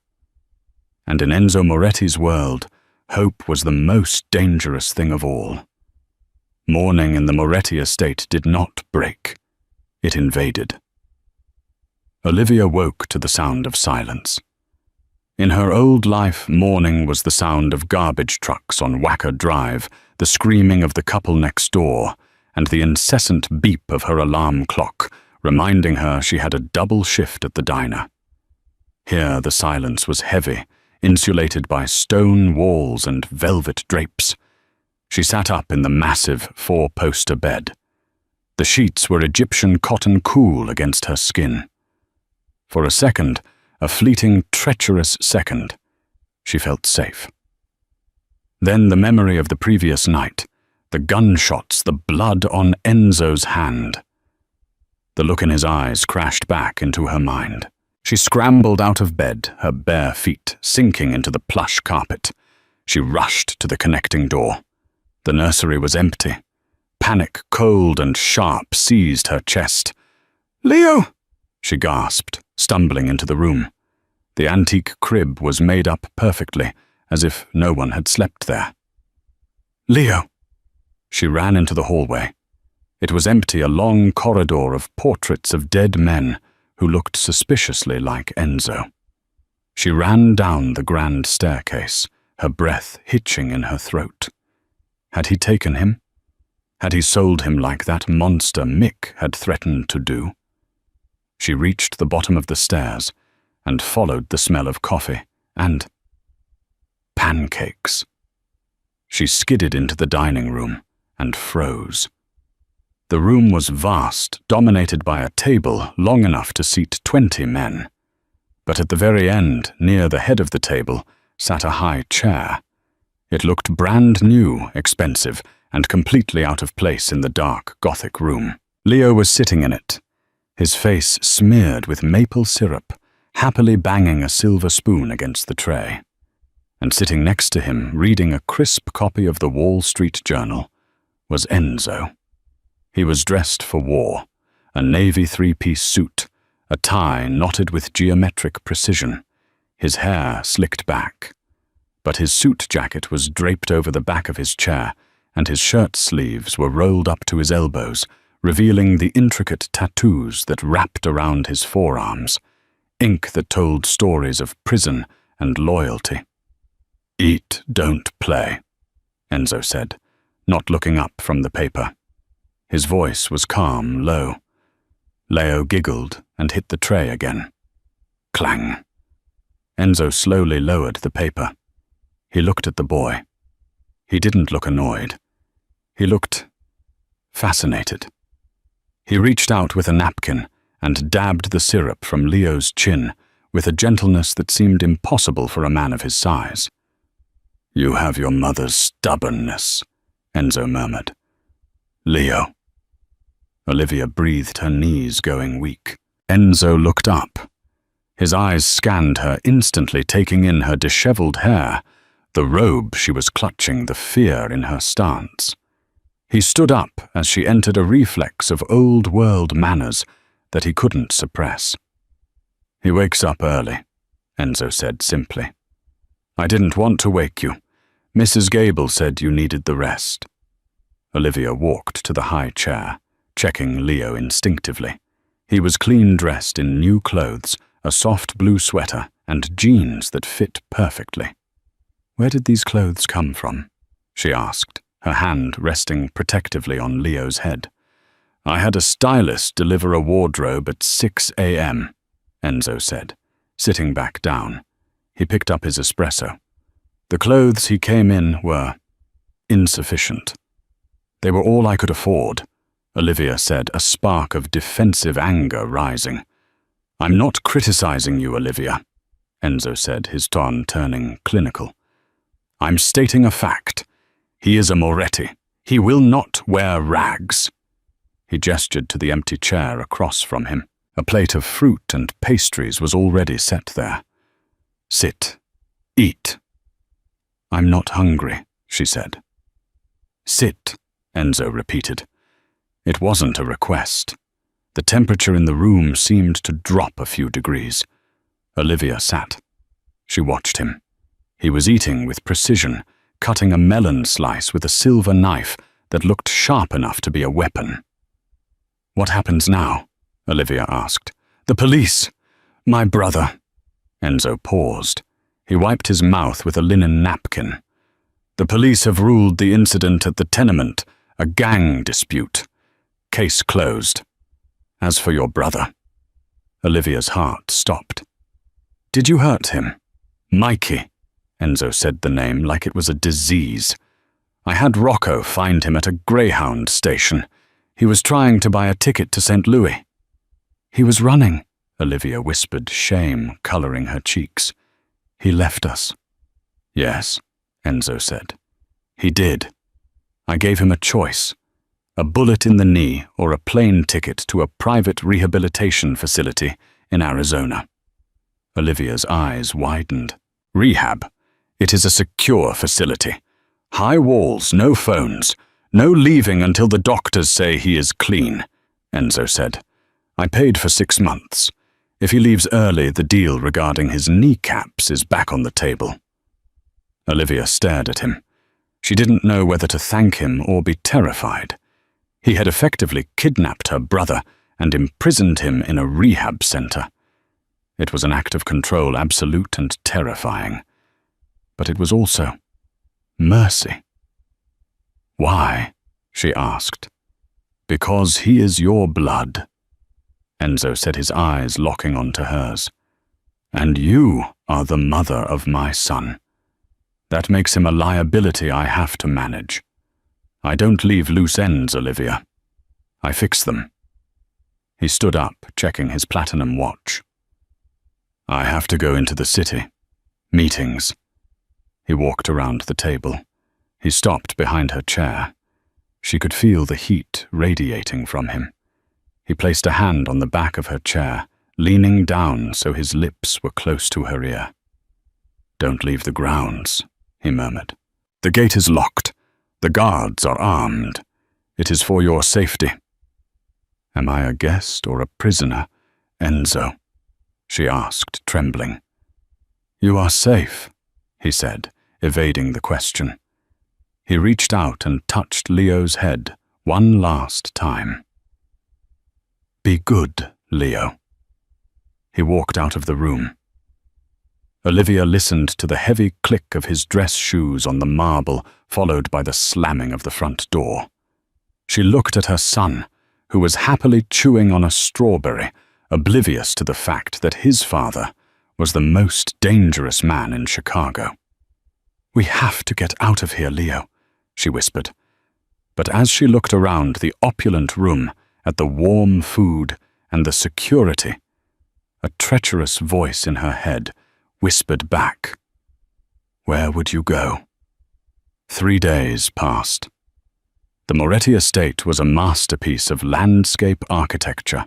And in Enzo Moretti's world, hope was the most dangerous thing of all. Mourning in the Moretti estate did not break. It invaded. Olivia woke to the sound of silence. In her old life, mourning was the sound of garbage trucks on Wacker Drive, the screaming of the couple next door, and the incessant beep of her alarm clock, reminding her she had a double shift at the diner. Here the silence was heavy, insulated by stone walls and velvet drapes. She sat up in the massive 4-poster bed. The sheets were Egyptian cotton cool against her skin. For a second, a fleeting, treacherous second, she felt safe. Then the memory of the previous night, the gunshots, the blood on Enzo's hand. The look in his eyes crashed back into her mind. She scrambled out of bed, her bare feet sinking into the plush carpet. She rushed to the connecting door. The nursery was empty. Panic, cold and sharp, seized her chest. "Leo!" she gasped, stumbling into the room. The antique crib was made up perfectly, as if no one had slept there. "Leo!" She ran into the hallway. It was empty, a long corridor of portraits of dead men who looked suspiciously like Enzo. She ran down the grand staircase, her breath hitching in her throat. Had he taken him? Had he sold him like that monster Mick had threatened to do? She reached the bottom of the stairs and followed the smell of coffee and pancakes. She skidded into the dining room and froze. The room was vast, dominated by a table long enough to seat 20 men. But at the very end, near the head of the table, sat a high chair. It looked brand new, expensive, and completely out of place in the dark, Gothic room. Leo was sitting in it, his face smeared with maple syrup, happily banging a silver spoon against the tray. And sitting next to him, reading a crisp copy of the Wall Street Journal, was Enzo. He was dressed for war, a navy 3-piece suit, a tie knotted with geometric precision, his hair slicked back. But his suit jacket was draped over the back of his chair, and his shirt sleeves were rolled up to his elbows, revealing the intricate tattoos that wrapped around his forearms, ink that told stories of prison and loyalty. "Eat, don't play," Enzo said, not looking up from the paper. His voice was calm, low. Leo giggled and hit the tray again. Clang. Enzo slowly lowered the paper. He looked at the boy. He didn't look annoyed. He looked fascinated. He reached out with a napkin and dabbed the syrup from Leo's chin with a gentleness that seemed impossible for a man of his size. "You have your mother's stubbornness," Enzo murmured. "Leo." Olivia breathed, her knees going weak. Enzo looked up. His eyes scanned her, instantly taking in her disheveled hair, the robe she was clutching, the fear in her stance. He stood up as she entered, a reflex of old-world manners that he couldn't suppress. "He wakes up early," Enzo said simply. "I didn't want to wake you. Mrs. Gable said you needed the rest." Olivia walked to the high chair, checking Leo instinctively. He was clean-dressed in new clothes, a soft blue sweater, and jeans that fit perfectly. "Where did these clothes come from?" she asked, her hand resting protectively on Leo's head. "I had a stylist deliver a wardrobe at 6 a.m., Enzo said, sitting back down. He picked up his espresso. "The clothes he came in were insufficient. They were all I could afford," Olivia said, a spark of defensive anger rising. "I'm not criticizing you, Olivia," Enzo said, his tone turning clinical. "I'm stating a fact. He is a Moretti. He will not wear rags." He gestured to the empty chair across from him. A plate of fruit and pastries was already set there. "Sit. Eat." "I'm not hungry," she said. "Sit," Enzo repeated. It wasn't a request. The temperature in the room seemed to drop a few degrees. Olivia sat. She watched him. He was eating with precision, cutting a melon slice with a silver knife that looked sharp enough to be a weapon. "What happens now?" Olivia asked. "The police. My brother." Enzo paused. He wiped his mouth with a linen napkin. "The police have ruled the incident at the tenement a gang dispute. Case closed. As for your brother..." Olivia's heart stopped. "Did you hurt him?" "Mikey." Enzo said the name like it was a disease. "I had Rocco find him at a Greyhound station. He was trying to buy a ticket to St. Louis." "He was running," Olivia whispered, shame coloring her cheeks. "He left us." "Yes," Enzo said. "He did. I gave him a choice. A bullet in the knee or a plane ticket to a private rehabilitation facility in Arizona." Olivia's eyes widened. "Rehab. It is a secure facility. High walls, no phones, no leaving until the doctors say he is clean," Enzo said. "I paid for 6 months. If he leaves early, the deal regarding his kneecaps is back on the table." Olivia stared at him. She didn't know whether to thank him or be terrified. He had effectively kidnapped her brother and imprisoned him in a rehab center. It was an act of control absolute and terrifying. But it was also mercy. "Why?" she asked. "Because he is your blood," Enzo said, his eyes locking onto hers. "And you are the mother of my son. That makes him a liability I have to manage. I don't leave loose ends, Olivia. I fix them." He stood up, checking his platinum watch. "I have to go into the city. Meetings." He walked around the table. He stopped behind her chair. She could feel the heat radiating from him. He placed a hand on the back of her chair, leaning down so his lips were close to her ear. "Don't leave the grounds," he murmured. "The gate is locked. The guards are armed. It is for your safety." "Am I a guest or a prisoner, Enzo?" she asked, trembling. "You are safe," he said, evading the question. He reached out and touched Leo's head one last time. "Be good, Leo." He walked out of the room. Olivia listened to the heavy click of his dress shoes on the marble, followed by the slamming of the front door. She looked at her son, who was happily chewing on a strawberry, oblivious to the fact that his father was the most dangerous man in Chicago. "We have to get out of here, Leo," she whispered. But as she looked around the opulent room, at the warm food and the security, a treacherous voice in her head whispered back, "Where would you go?" 3 days passed. The Moretti estate was a masterpiece of landscape architecture.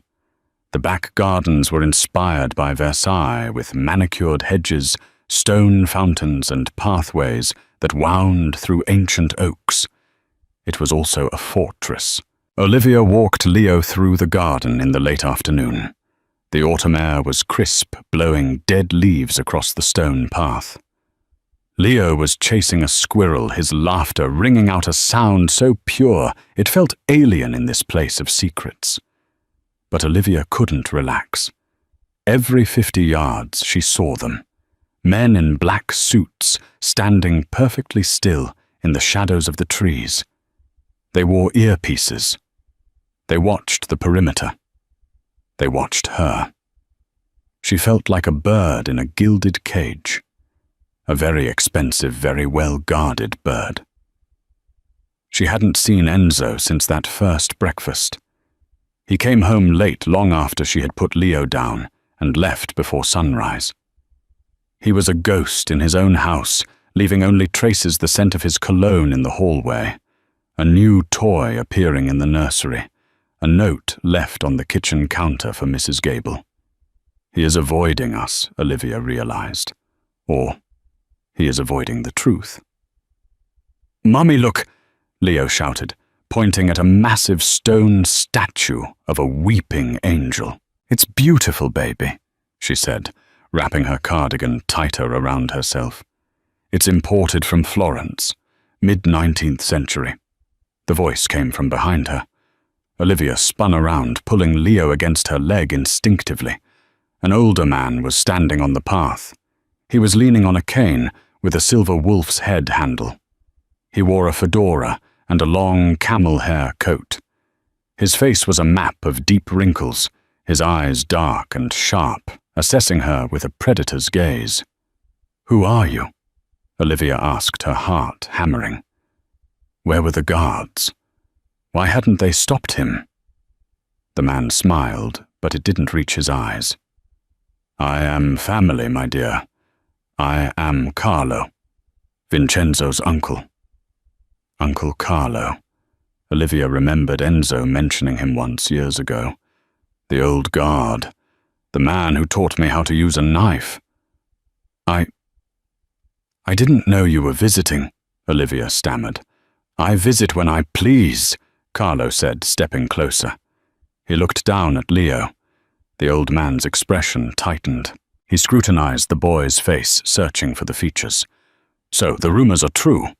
The back gardens were inspired by Versailles, with manicured hedges, stone fountains and pathways that wound through ancient oaks. It was also a fortress. Olivia walked Leo through the garden in the late afternoon. The autumn air was crisp, blowing dead leaves across the stone path. Leo was chasing a squirrel, his laughter ringing out a sound so pure it felt alien in this place of secrets. But Olivia couldn't relax. Every 50 yards she saw them. Men in black suits, standing perfectly still in the shadows of the trees. They wore earpieces. They watched the perimeter. They watched her. She felt like a bird in a gilded cage. A very expensive, very well-guarded bird. She hadn't seen Enzo since that first breakfast. He came home late, long after she had put Leo down, and left before sunrise. He was a ghost in his own house, leaving only traces the scent of his cologne in the hallway, a new toy appearing in the nursery, a note left on the kitchen counter for Mrs. Gable. He is avoiding us, Olivia realized. Or he is avoiding the truth. "Mummy, look!" Leo shouted, pointing at a massive stone statue of a weeping angel. "It's beautiful, baby," she said, wrapping her cardigan tighter around herself. "It's imported from Florence, mid-19th century." The voice came from behind her. Olivia spun around, pulling Leo against her leg instinctively. An older man was standing on the path. He was leaning on a cane with a silver wolf's head handle. He wore a fedora and a long camel hair coat. His face was a map of deep wrinkles, his eyes dark and sharp, assessing her with a predator's gaze. "Who are you?" Olivia asked, her heart hammering. Where were the guards? Why hadn't they stopped him? The man smiled, but it didn't reach his eyes. "I am family, my dear. I am Carlo, Vincenzo's uncle." Uncle Carlo. Olivia remembered Enzo mentioning him once years ago. The old guard. The man who taught me how to use a knife. I didn't know you were visiting," Olivia stammered. "I visit when I please," Carlo said, stepping closer. He looked down at Leo. The old man's expression tightened. He scrutinized the boy's face, searching for the features. "So, the rumors are true."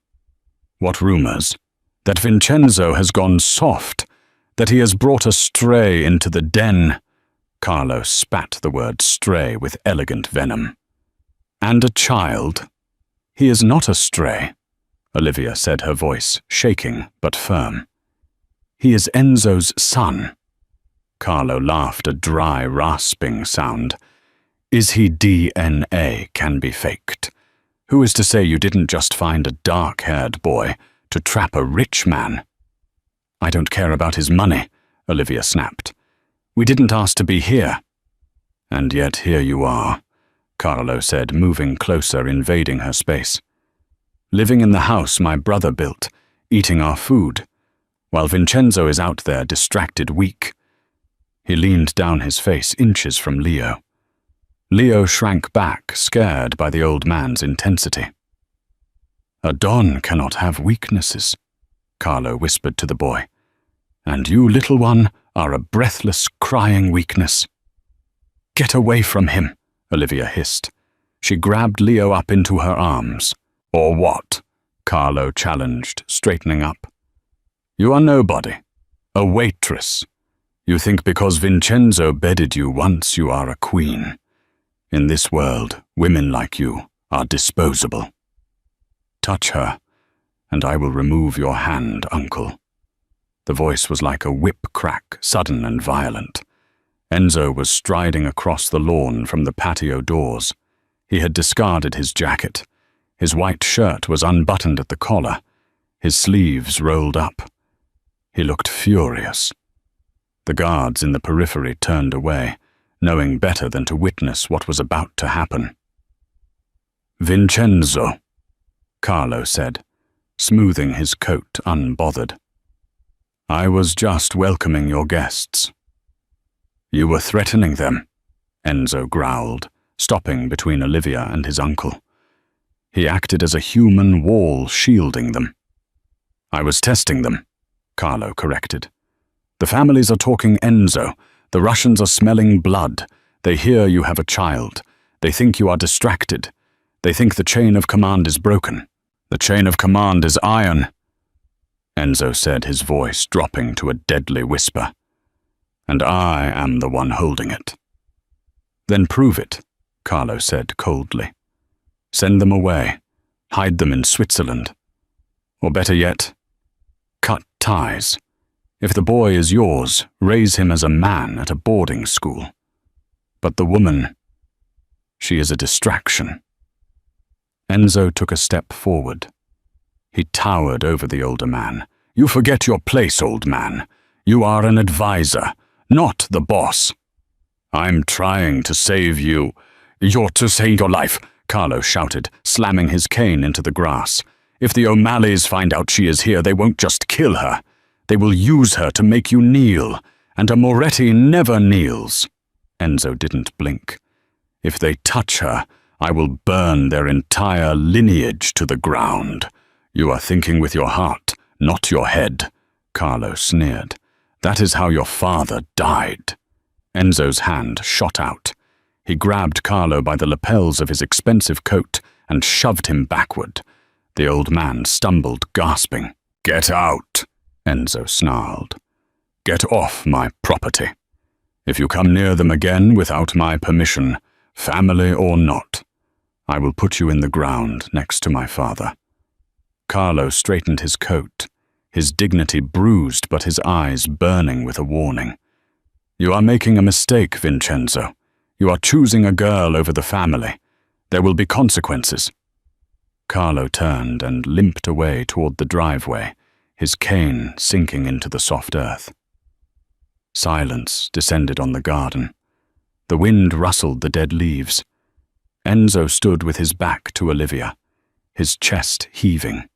"What rumors?" "That Vincenzo has gone soft, that he has brought a stray into the den." Carlo spat the word stray with elegant venom. "And a child." "He is not a stray," Olivia said, her voice shaking but firm. "He is Enzo's son." Carlo laughed, a dry, rasping sound. "Is he DNA can be faked? Who is to say you didn't just find a dark-haired boy to trap a rich man?" "I don't care about his money," Olivia snapped. "We didn't ask to be here." "And yet here you are," Carlo said, moving closer, invading her space. "Living in the house my brother built, eating our food, while Vincenzo is out there distracted, weak." He leaned down his face inches from Leo. Leo shrank back, scared by the old man's intensity. "A don cannot have weaknesses," Carlo whispered to the boy. "And you, little one, are a breathless, crying weakness." "Get away from him," Olivia hissed. She grabbed Leo up into her arms. "Or what?" Carlo challenged, straightening up. "You are nobody. A waitress. You think because Vincenzo bedded you once you are a queen. In this world, women like you are disposable. Touch her, and I will remove your hand, uncle." The voice was like a whip crack, sudden and violent. Enzo was striding across the lawn from the patio doors. He had discarded his jacket. His white shirt was unbuttoned at the collar, his sleeves rolled up. He looked furious. The guards in the periphery turned away, knowing better than to witness what was about to happen. "Vincenzo," Carlo said, smoothing his coat unbothered. "I was just welcoming your guests." "You were threatening them," Enzo growled, stopping between Olivia and his uncle. He acted as a human wall shielding them. I was testing them, Carlo corrected. The families are talking Enzo. The Russians are smelling blood. They hear you have a child. They think you are distracted. They think the chain of command is broken. The chain of command is iron, Enzo said, his voice dropping to a deadly whisper. And I am the one holding it. Then prove it, Carlo said coldly. Send them away. Hide them in Switzerland. Or better yet, cut ties. If the boy is yours, raise him as a man at a boarding school. But the woman, she is a distraction. Enzo took a step forward. He towered over the older man. You forget your place, old man. You are an advisor, not the boss. I'm trying to save you. You're to save your life, Carlo shouted, slamming his cane into the grass. If the O'Malleys find out she is here, they won't just kill her. They will use her to make you kneel, and a Moretti never kneels. Enzo didn't blink. If they touch her, I will burn their entire lineage to the ground. You are thinking with your heart, not your head, Carlo sneered. That is how your father died. Enzo's hand shot out. He grabbed Carlo by the lapels of his expensive coat and shoved him backward. The old man stumbled, gasping. Get out, Enzo snarled. Get off my property. If you come near them again without my permission, family or not, I will put you in the ground next to my father. Carlo straightened his coat, his dignity bruised but his eyes burning with a warning. You are making a mistake, Vincenzo. You are choosing a girl over the family. There will be consequences. Carlo turned and limped away toward the driveway, his cane sinking into the soft earth. Silence descended on the garden. The wind rustled the dead leaves. Enzo stood with his back to Olivia, his chest heaving.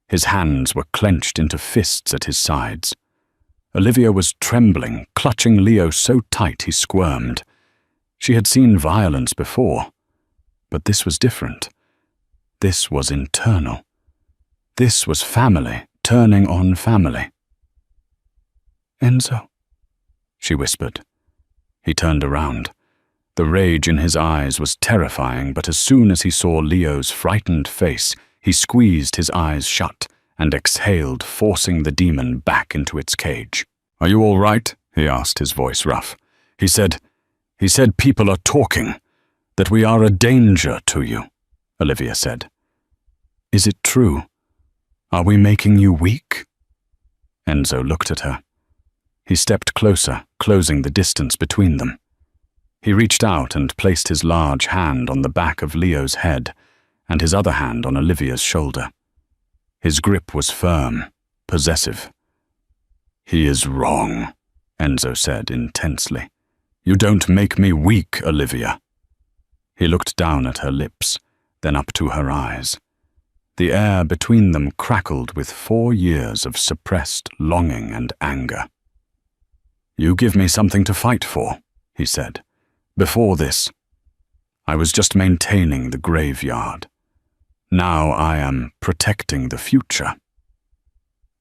His hands were clenched into fists at his sides. Olivia was trembling, clutching Leo so tight he squirmed. She had seen violence before, but this was different. This was internal. This was family turning on family. Enzo, she whispered. He turned around. The rage in his eyes was terrifying, but as soon as he saw Leo's frightened face, he squeezed his eyes shut and exhaled, forcing the demon back into its cage. Are you all right? He asked, his voice rough. He said people are talking, that we are a danger to you, Olivia said. Is it true? Are we making you weak? Enzo looked at her. He stepped closer, closing the distance between them. He reached out and placed his large hand on the back of Leo's head and his other hand on Olivia's shoulder. His grip was firm, possessive. He is wrong, Enzo said intensely. You don't make me weak, Olivia. He looked down at her lips, then up to her eyes. The air between them crackled with 4 years of suppressed longing and anger. You give me something to fight for, he said. Before this, I was just maintaining the graveyard. Now I am protecting the future.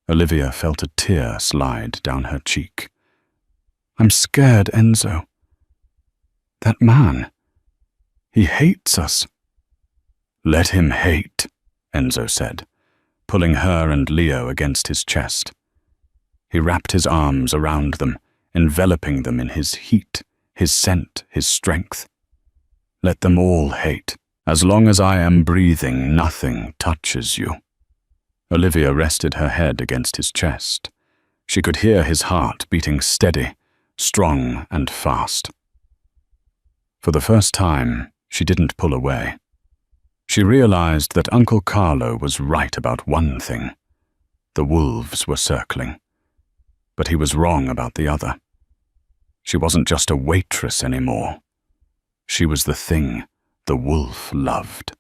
Olivia felt a tear slide down her cheek. I'm scared, Enzo. That man, he hates us. Let him hate, Enzo said, pulling her and Leo against his chest. He wrapped his arms around them, enveloping them in his heat, his scent, his strength. Let them all hate. As long as I am breathing, nothing touches you. Olivia rested her head against his chest. She could hear his heart beating steady, strong and fast. For the first time, she didn't pull away. She realized that Uncle Carlo was right about one thing. The wolves were circling. But he was wrong about the other. She wasn't just a waitress anymore. She was the thing the wolf loved.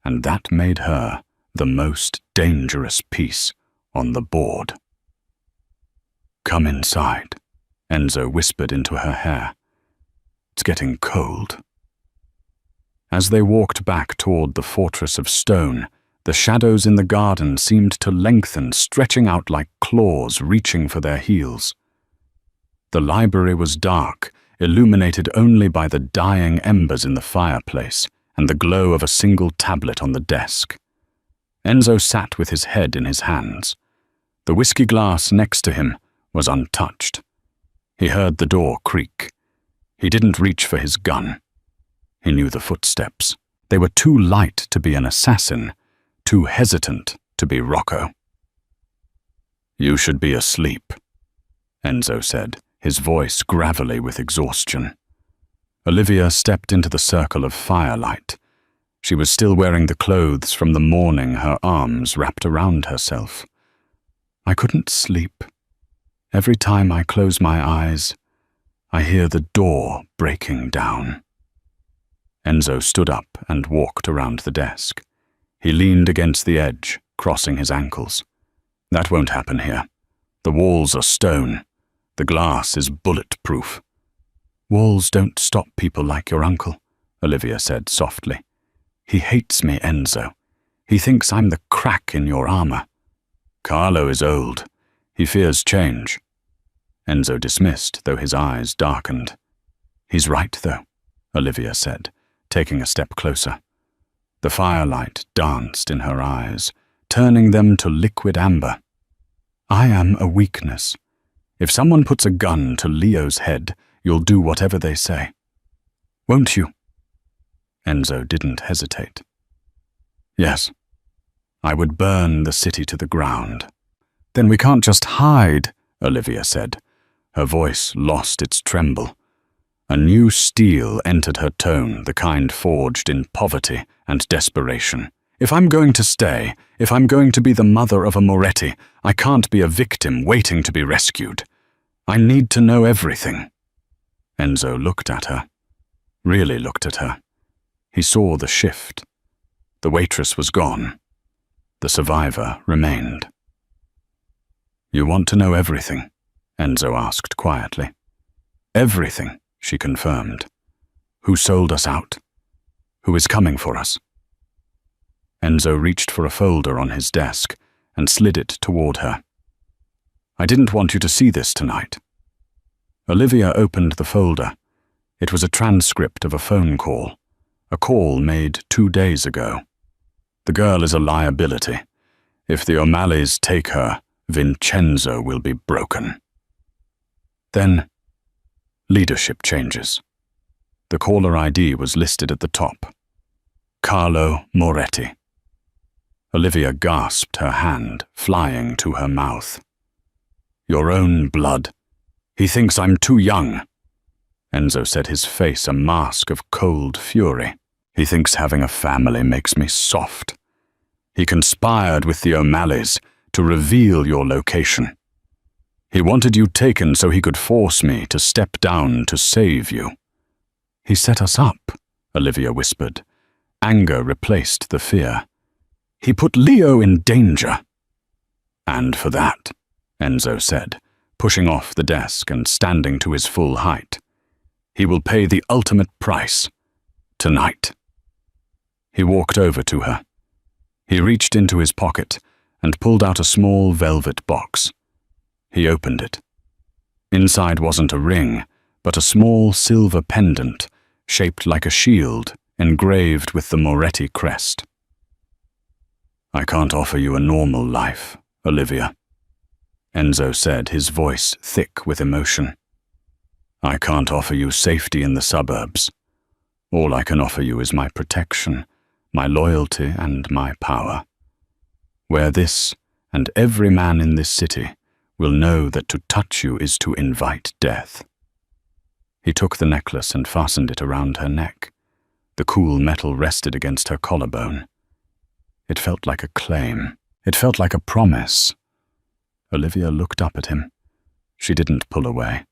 And that made her the most dangerous piece on the board. Come inside, Enzo whispered into her hair. It's getting cold. As they walked back toward the fortress of stone, the shadows in the garden seemed to lengthen, stretching out like claws reaching for their heels. The library was dark, illuminated only by the dying embers in the fireplace and the glow of a single tablet on the desk. Enzo sat with his head in his hands. The whiskey glass next to him was untouched. He heard the door creak. He didn't reach for his gun. He knew the footsteps. They were too light to be an assassin, too hesitant to be Rocco. "You should be asleep," Enzo said, his voice gravelly with exhaustion. Olivia stepped into the circle of firelight. She was still wearing the clothes from the morning, her arms wrapped around herself. "I couldn't sleep. Every time I close my eyes, I hear the door breaking down." Enzo stood up and walked around the desk. He leaned against the edge, crossing his ankles. "That won't happen here. The walls are stone. The glass is bulletproof." "Walls don't stop people like your uncle," Olivia said softly. "He hates me, Enzo. He thinks I'm the crack in your armor." "Carlo is old. He fears change." Enzo dismissed, though his eyes darkened. "He's right, though," Olivia said, taking a step closer. The firelight danced in her eyes, turning them to liquid amber. "I am a weakness. If someone puts a gun to Leo's head, you'll do whatever they say. Won't you?" Enzo didn't hesitate. "Yes. I would burn the city to the ground." "Then we can't just hide," Olivia said. Her voice lost its tremble. A new steel entered her tone, the kind forged in poverty and desperation. "If I'm going to stay, if I'm going to be the mother of a Moretti, I can't be a victim waiting to be rescued. I need to know everything." Enzo looked at her, really looked at her. He saw the shift. The waitress was gone. The survivor remained. "You want to know everything?" Enzo asked quietly. "Everything," she confirmed. "Who sold us out? Who is coming for us?" Enzo reached for a folder on his desk and slid it toward her. "I didn't want you to see this tonight." Olivia opened the folder. It was a transcript of a phone call, a call made 2 days ago. "The girl is a liability. If the O'Malleys take her, Vincenzo will be broken." Then, leadership changes. The caller ID was listed at the top. Carlo Moretti. Olivia gasped, her hand flying to her mouth. "Your own blood. He thinks I'm too young." Enzo said, his face a mask of cold fury. "He thinks having a family makes me soft. He conspired with the O'Malleys to reveal your location. He wanted you taken so he could force me to step down to save you." "He set us up," Olivia whispered. Anger replaced the fear. "He put Leo in danger." "And for that," Enzo said, pushing off the desk and standing to his full height, "he will pay the ultimate price. Tonight." He walked over to her. He reached into his pocket and pulled out a small velvet box. He opened it. Inside wasn't a ring, but a small silver pendant, shaped like a shield, engraved with the Moretti crest. "I can't offer you a normal life, Olivia," Enzo said, his voice thick with emotion. "I can't offer you safety in the suburbs. All I can offer you is my protection, my loyalty, and my power. Where this, and every man in this city, will know that to touch you is to invite death." He took the necklace and fastened it around her neck. The cool metal rested against her collarbone. It felt like a claim. It felt like a promise. Olivia looked up at him. She didn't pull away.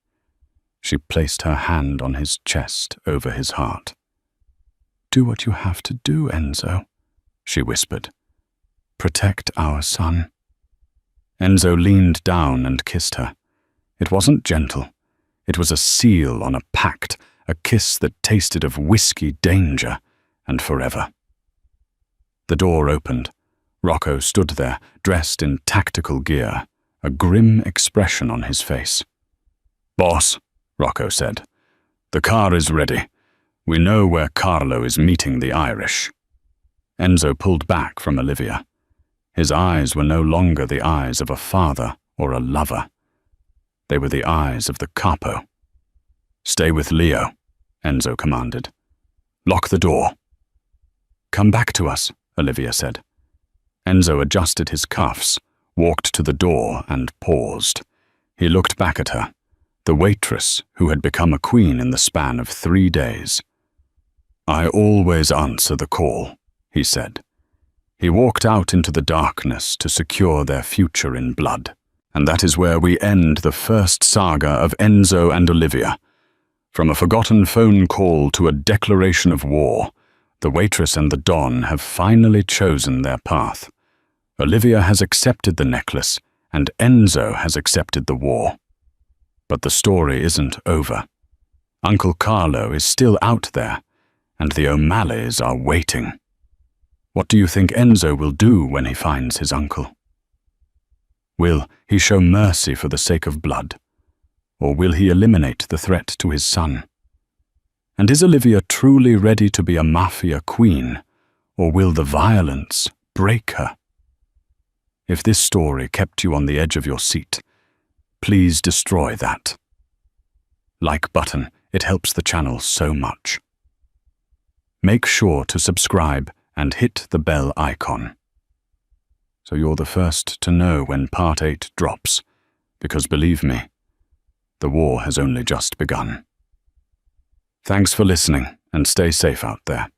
She placed her hand on his chest over his heart. "Do what you have to do, Enzo," she whispered. "Protect our son." Enzo leaned down and kissed her. It wasn't gentle. It was a seal on a pact, a kiss that tasted of whiskey danger, and forever. The door opened. Rocco stood there, dressed in tactical gear, a grim expression on his face. "Boss," Rocco said, "the car is ready. We know where Carlo is meeting the Irish." Enzo pulled back from Olivia. His eyes were no longer the eyes of a father or a lover. They were the eyes of the capo. "Stay with Leo," Enzo commanded. "Lock the door." "Come back to us," Olivia said. Enzo adjusted his cuffs, walked to the door, and paused. He looked back at her, the waitress who had become a queen in the span of 3 days. "I always answer the call," he said. He walked out into the darkness to secure their future in blood. And that is where we end the first saga of Enzo and Olivia. From a forgotten phone call to a declaration of war, the waitress and the Don have finally chosen their path. Olivia has accepted the necklace, and Enzo has accepted the war. But the story isn't over. Uncle Carlo is still out there, and the O'Malleys are waiting. What do you think Enzo will do when he finds his uncle? Will he show mercy for the sake of blood? Or will he eliminate the threat to his son? And is Olivia truly ready to be a Mafia queen, or will the violence break her? If this story kept you on the edge of your seat, please destroy that. Like button, it helps the channel so much. Make sure to subscribe and hit the bell icon, so you're the first to know when Part 8 drops, because believe me, the war has only just begun. Thanks for listening, and stay safe out there.